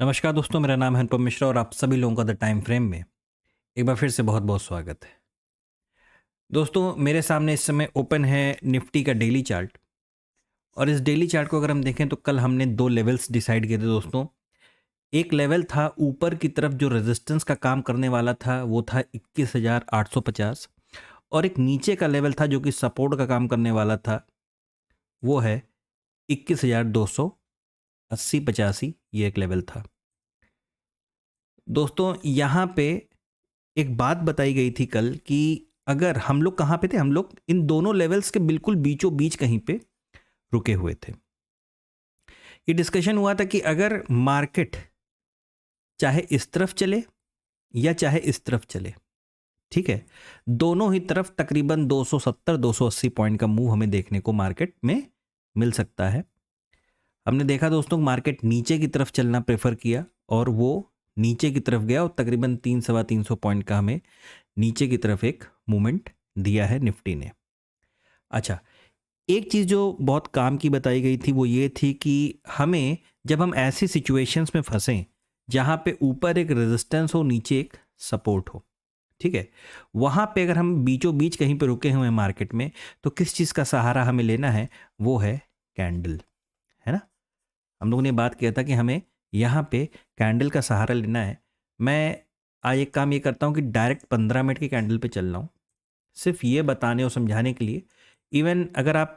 नमस्कार दोस्तों, मेरा नाम है अनुपम मिश्रा और आप सभी लोगों का द टाइम फ्रेम में एक बार फिर से बहुत बहुत स्वागत है। दोस्तों, मेरे सामने इस समय ओपन है निफ्टी का डेली चार्ट। और इस डेली चार्ट को अगर हम देखें तो कल हमने दो लेवल्स डिसाइड किए थे दोस्तों। एक लेवल था ऊपर की तरफ जो रेजिस्टेंस का काम करने वाला था, वो था 21,850। और एक नीचे का लेवल था जो कि सपोर्ट का काम करने वाला था, वो है 21,280-85। ये एक लेवल था दोस्तों। यहाँ पे एक बात बताई गई थी कल कि अगर हम लोग कहाँ पे थे, हम लोग इन दोनों लेवल्स के बिल्कुल बीचों बीच कहीं पे रुके हुए थे। ये डिस्कशन हुआ था कि अगर मार्केट चाहे इस तरफ चले या चाहे इस तरफ चले, ठीक है, दोनों ही तरफ तकरीबन 270-280 पॉइंट का मूव हमें देखने को मार्केट में मिल सकता है। हमने देखा दोस्तों, मार्केट नीचे की तरफ चलना प्रेफर किया और वो नीचे की तरफ गया और तकरीबन 300-325 पॉइंट का हमें नीचे की तरफ एक मूवमेंट दिया है निफ्टी ने। अच्छा, एक चीज़ जो बहुत काम की बताई गई थी वो ये थी कि हमें जब हम ऐसी सिचुएशंस में फंसें जहाँ पे ऊपर एक रेजिस्टेंस हो, नीचे एक सपोर्ट हो, ठीक है, वहाँ पे अगर हम बीचों बीच कहीं पे रुके हुए हैं मार्केट में, तो किस चीज़ का सहारा हमें लेना है? वो है कैंडल, है ना। हम लोगों ने बात किया था कि हमें यहाँ पे कैंडल का सहारा लेना है। मैं आज एक काम ये करता हूँ कि डायरेक्ट 15 मिनट की कैंडल पे चल रहा हूँ, सिर्फ ये बताने और समझाने के लिए। इवन अगर आप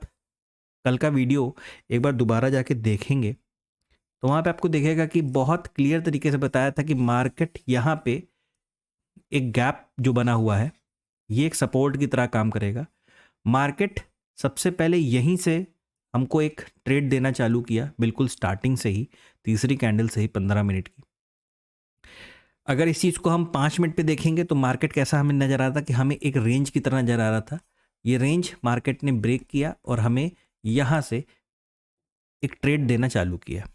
कल का वीडियो एक बार दोबारा जाके देखेंगे तो वहाँ पे आपको दिखेगा कि बहुत क्लियर तरीके से बताया था कि मार्केट यहाँ पे एक गैप जो बना हुआ है, ये एक सपोर्ट की तरह काम करेगा। मार्केट सबसे पहले यहीं से हमको एक ट्रेड देना चालू किया, बिल्कुल स्टार्टिंग से ही, तीसरी कैंडल से ही 15 मिनट की। अगर इस चीज़ को हम 5 मिनट पे देखेंगे तो मार्केट कैसा हमें नज़र आ रहा था कि हमें एक रेंज की तरह नज़र आ रहा था। ये रेंज मार्केट ने ब्रेक किया और हमें यहाँ से एक ट्रेड देना चालू किया,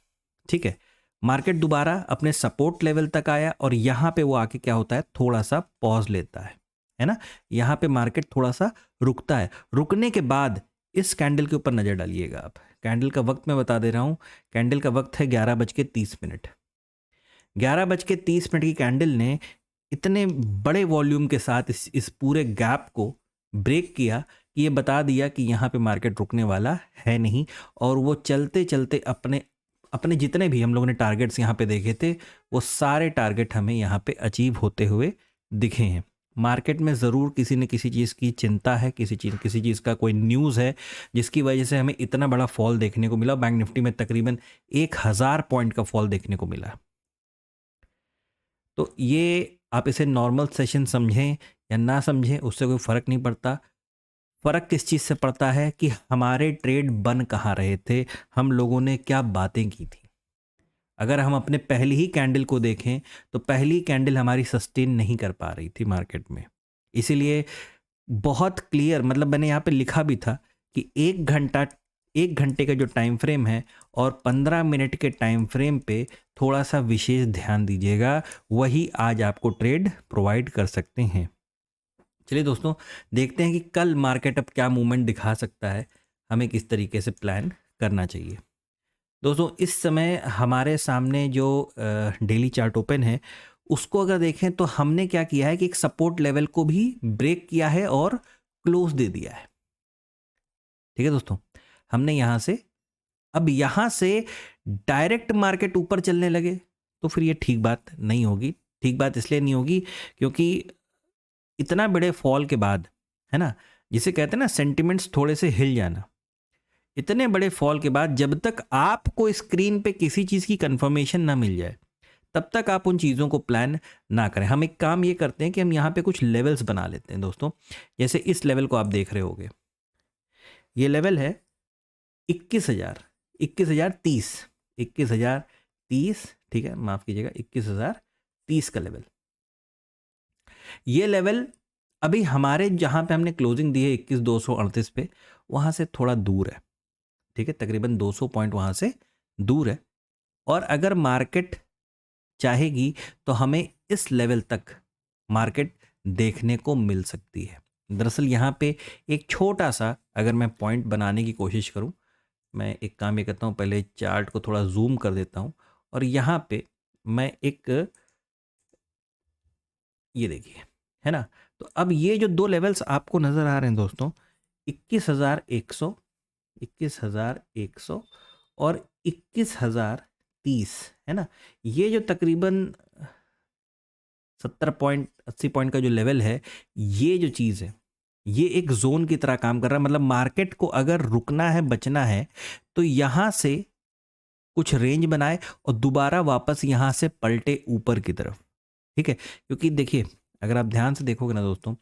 ठीक है। मार्केट दोबारा अपने सपोर्ट लेवल तक आया और यहाँ पे वो आके क्या होता है, थोड़ा सा पॉज लेता है ना। यहाँ पे मार्केट थोड़ा सा रुकता है। रुकने के बाद इस कैंडल के ऊपर नज़र डालिएगा आप। कैंडल का वक्त मैं बता दे रहा हूँ। कैंडल का वक्त है 11:30। 11:30 की कैंडल ने इतने बड़े वॉल्यूम के साथ इस पूरे गैप को ब्रेक किया कि ये बता दिया कि यहाँ पे मार्केट रुकने वाला है नहीं। और वो चलते चलते अपने अपने जितने भी हम लोगों ने टारगेट्स यहाँ पे देखे थे, वो सारे टारगेट हमें यहाँ पे अचीव होते हुए दिखे हैं। मार्केट में ज़रूर किसी न किसी चीज़ की चिंता है, किसी चीज़ का कोई न्यूज़ है जिसकी वजह से हमें इतना बड़ा फॉल देखने को मिला। बैंक निफ्टी में तकरीबन 1,000 पॉइंट का फॉल देखने को मिला। तो ये आप इसे नॉर्मल सेशन समझें या ना समझें, उससे कोई फ़र्क नहीं पड़ता। फ़र्क किस चीज़ से पड़ता है कि हमारे ट्रेड बन कहाँ रहे थे, हम लोगों ने क्या बातें की थी। अगर हम अपने पहली ही कैंडल को देखें तो पहली कैंडल हमारी सस्टेन नहीं कर पा रही थी मार्केट में। इसीलिए बहुत क्लियर, मतलब मैंने यहाँ पे लिखा भी था कि 1 घंटे का जो टाइम फ्रेम है और 15 मिनट के टाइम फ्रेम पे थोड़ा सा विशेष ध्यान दीजिएगा, वही आज आपको ट्रेड प्रोवाइड कर सकते हैं। चलिए दोस्तों, देखते हैं कि कल मार्केट अब क्या मूवमेंट दिखा सकता है, हमें किस तरीके से प्लान करना चाहिए। दोस्तों, इस समय हमारे सामने जो डेली चार्ट ओपन है, उसको अगर देखें तो हमने क्या किया है कि एक सपोर्ट लेवल को भी ब्रेक किया है और क्लोज दे दिया है, ठीक है दोस्तों। हमने यहाँ से, अब यहाँ से डायरेक्ट मार्केट ऊपर चलने लगे तो फिर ये ठीक बात नहीं होगी। ठीक बात इसलिए नहीं होगी क्योंकि इतना बड़े फॉल के बाद, है ना, जिसे कहते हैं ना सेंटिमेंट्स थोड़े से हिल जाना, इतने बड़े फॉल के बाद जब तक आपको स्क्रीन पे किसी चीज़ की कंफर्मेशन ना मिल जाए, तब तक आप उन चीज़ों को प्लान ना करें। हम एक काम ये करते हैं कि हम यहाँ पे कुछ लेवल्स बना लेते हैं दोस्तों। जैसे इस लेवल को आप देख रहे होगे, ये लेवल है 21,000, 21,030, 21,030, ठीक है, माफ़ कीजिएगा, 21,030 का लेवल। ये लेवल अभी हमारे जहाँ पे हमने क्लोजिंग दी है 21,238 पे, वहाँ से थोड़ा दूर है, ठीक है, तकरीबन 200 पॉइंट वहाँ से दूर है। और अगर मार्केट चाहेगी तो हमें इस लेवल तक मार्केट देखने को मिल सकती है। दरअसल यहाँ पे एक छोटा सा अगर मैं पॉइंट बनाने की कोशिश करूँ, मैं एक काम ये करता हूँ, पहले चार्ट को थोड़ा जूम कर देता हूँ और यहाँ पे मैं एक ये देखिए, है ना। तो अब ये जो दो लेवल्स आपको नज़र आ रहे हैं दोस्तों, 21,100, 21,100 और 21,030, है ना। ये जो तकरीबन 70 पॉइंट 80 पॉइंट का जो लेवल है, ये जो चीज़ है, ये एक जोन की तरह काम कर रहा है। मतलब मार्केट को अगर रुकना है, बचना है, तो यहाँ से कुछ रेंज बनाए और दोबारा वापस यहाँ से पलटे ऊपर की तरफ, ठीक है। क्योंकि देखिए, अगर आप ध्यान से देखोगे ना दोस्तों,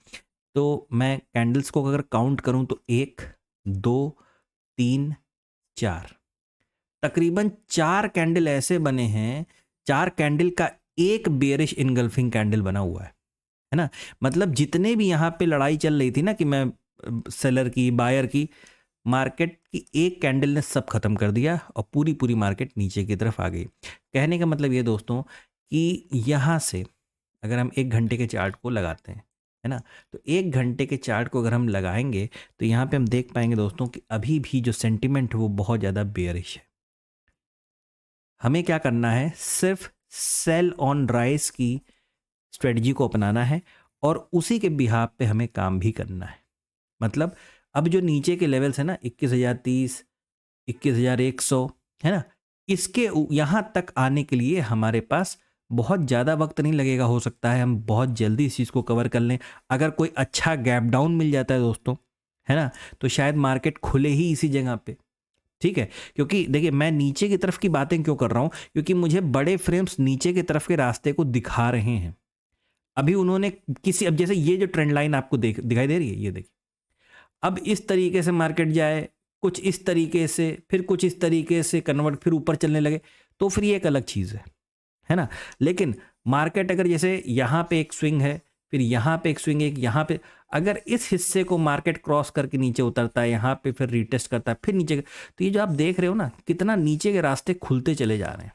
तो मैं कैंडल्स को अगर काउंट करूं तो 1 2 3 4, तकरीबन 4 कैंडल ऐसे बने हैं, 4 कैंडल का एक बेयरिश इनगल्फिंग कैंडल बना हुआ है ना। मतलब जितने भी यहाँ पे लड़ाई चल रही थी ना कि मैं सेलर की, बायर की, मार्केट की एक कैंडल ने सब खत्म कर दिया और पूरी पूरी मार्केट नीचे की तरफ आ गई। कहने का मतलब ये दोस्तों कि यहाँ से अगर हम 1 घंटे के चार्ट को लगाते हैं, है ना, तो 1 घंटे के चार्ट को अगर हम लगाएंगे तो यहाँ पे हम देख पाएंगे दोस्तों कि अभी भी जो सेंटिमेंट है वो बहुत ज़्यादा बेयरिश है। हमें क्या करना है, सिर्फ सेल ऑन राइज की स्ट्रेटजी को अपनाना है और उसी के बिहाफ पे हमें काम भी करना है। मतलब अब जो नीचे के लेवल्स है ना, 21,030, 21,100, है ना, इसके यहाँ तक आने के लिए हमारे पास बहुत ज़्यादा वक्त नहीं लगेगा। हो सकता है हम बहुत जल्दी इस चीज़ को कवर कर लें। अगर कोई अच्छा गैप डाउन मिल जाता है दोस्तों, है ना, तो शायद मार्केट खुले ही इसी जगह पे, ठीक है। क्योंकि देखिए, मैं नीचे की तरफ की बातें क्यों कर रहा हूँ, क्योंकि मुझे बड़े फ्रेम्स नीचे की तरफ के रास्ते को दिखा रहे हैं। अभी उन्होंने किसी, अब जैसे ये जो ट्रेंड लाइन आपको दिखाई दे रही है, ये देखिए, अब इस तरीके से मार्केट जाए, कुछ इस तरीके से, फिर कुछ इस तरीके से कन्वर्ट, फिर ऊपर चलने लगे, तो फिर ये एक अलग चीज़ है ना। लेकिन मार्केट अगर जैसे यहाँ पे एक स्विंग है, फिर यहाँ पे एक स्विंग है, यहाँ पे अगर इस हिस्से को मार्केट क्रॉस करके नीचे उतरता है, यहाँ पे फिर रीटेस्ट करता है, फिर नीचे, तो ये जो आप देख रहे हो ना, कितना नीचे के रास्ते खुलते चले जा रहे हैं,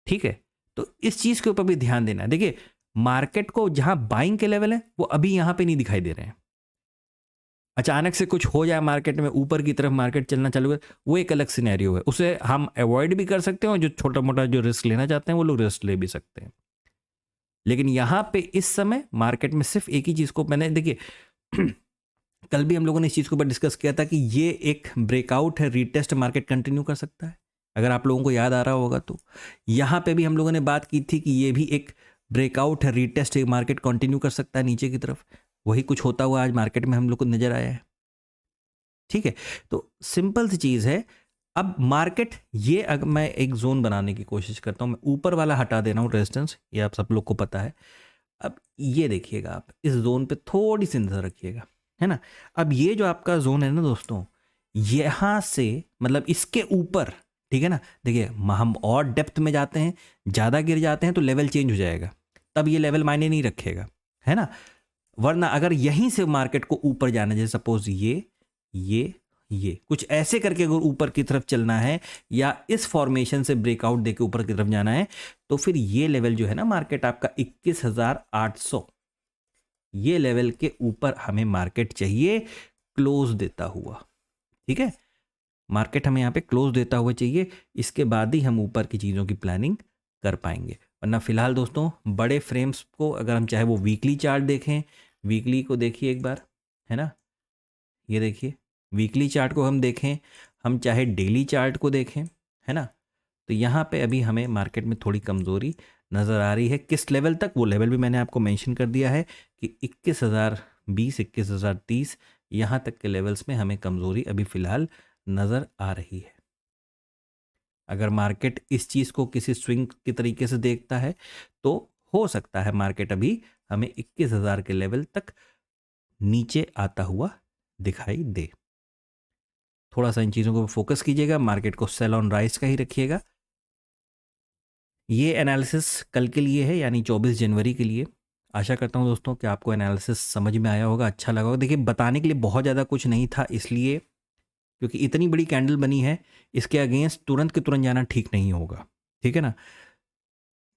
ठीक है। तो इस चीज़ के ऊपर भी ध्यान देना है। देखिए, मार्केट को जहाँ बाइंग के लेवल है वो अभी यहाँ पे नहीं दिखाई दे रहे हैं। अचानक से कुछ हो जाए मार्केट में, ऊपर की तरफ मार्केट चलना चालू करे, वो एक अलग सिनेरियो है, उसे हम अवॉइड भी कर सकते हैं और जो छोटा मोटा जो रिस्क लेना चाहते हैं वो लोग रिस्क ले भी सकते हैं। लेकिन यहाँ पे इस समय मार्केट में सिर्फ एक ही चीज़ को मैंने, देखिए कल भी हम लोगों ने इस चीज़ के ऊपर डिस्कस किया था कि ये एक ब्रेकआउट है, रीटेस्ट मार्केट कंटिन्यू कर सकता है, अगर आप लोगों को याद आ रहा होगा तो। यहाँ पे भी हम लोगों ने बात की थी कि ये भी एक ब्रेकआउट है, रीटेस्ट मार्केट कंटिन्यू कर सकता है नीचे की तरफ। वही कुछ होता हुआ आज मार्केट में हम लोग को नजर आया है, ठीक है। तो सिंपल सी चीज़ है। अब मार्केट, ये अगर मैं एक जोन बनाने की कोशिश करता हूँ, मैं ऊपर वाला हटा दे रहा हूँ रेजिस्टेंस, ये आप सब लोग को पता है। अब ये देखिएगा, आप इस जोन पे थोड़ी सी नजर रखिएगा, है ना। अब ये जो आपका जोन है ना दोस्तों, यहाँ से मतलब इसके ऊपर, ठीक है ना, देखिए हम और डेप्थ में जाते हैं, ज़्यादा गिर जाते हैं तो लेवल चेंज हो जाएगा, तब ये लेवल मायने नहीं रखेगा, है ना। वरना अगर यहीं से मार्केट को ऊपर जाना है, जैसे सपोज ये कुछ ऐसे करके अगर ऊपर की तरफ चलना है या इस फॉर्मेशन से ब्रेकआउट देके ऊपर की तरफ जाना है, तो फिर ये लेवल जो है ना मार्केट आपका 21,800, ये लेवल के ऊपर हमें मार्केट चाहिए क्लोज देता हुआ, ठीक है। मार्केट हमें यहाँ पे क्लोज देता हुआ चाहिए, इसके बाद ही हम ऊपर की चीज़ों की प्लानिंग कर पाएंगे। वरना फिलहाल दोस्तों, बड़े फ्रेम्स को अगर हम चाहे वो वीकली चार्ट देखें, वीकली को देखिए एक बार, है ना, ये देखिए वीकली चार्ट को हम देखें, हम चाहे डेली चार्ट को देखें, है ना, तो यहाँ पे अभी हमें मार्केट में थोड़ी कमज़ोरी नज़र आ रही है। किस लेवल तक, वो लेवल भी मैंने आपको मेंशन कर दिया है कि 21,020, 21,030, यहाँ तक के लेवल्स में हमें कमज़ोरी अभी फ़िलहाल नज़र आ रही है। अगर मार्केट इस चीज़ को किसी स्विंग के तरीके से देखता है तो हो सकता है मार्केट अभी हमें 21,000 के लेवल तक नीचे आता हुआ दिखाई दे। थोड़ा सा इन चीज़ों को फोकस कीजिएगा, मार्केट को सेल ऑन राइज का ही रखिएगा। ये एनालिसिस कल के लिए है, यानी 24 जनवरी के लिए। आशा करता हूँ दोस्तों कि आपको एनालिसिस समझ में आया होगा, अच्छा लगा होगा। देखिए, बताने के लिए बहुत ज़्यादा कुछ नहीं था, इसलिए क्योंकि इतनी बड़ी कैंडल बनी है, इसके अगेंस्ट तुरंत के तुरंत जाना ठीक नहीं होगा, ठीक है ना।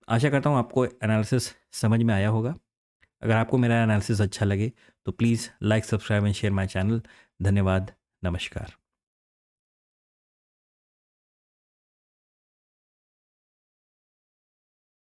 आशा करता हूँ आपको एनालिसिस समझ में आया होगा। अगर आपको मेरा एनालिसिस अच्छा लगे तो please like, subscribe and share my channel. धन्यवाद, नमस्कार।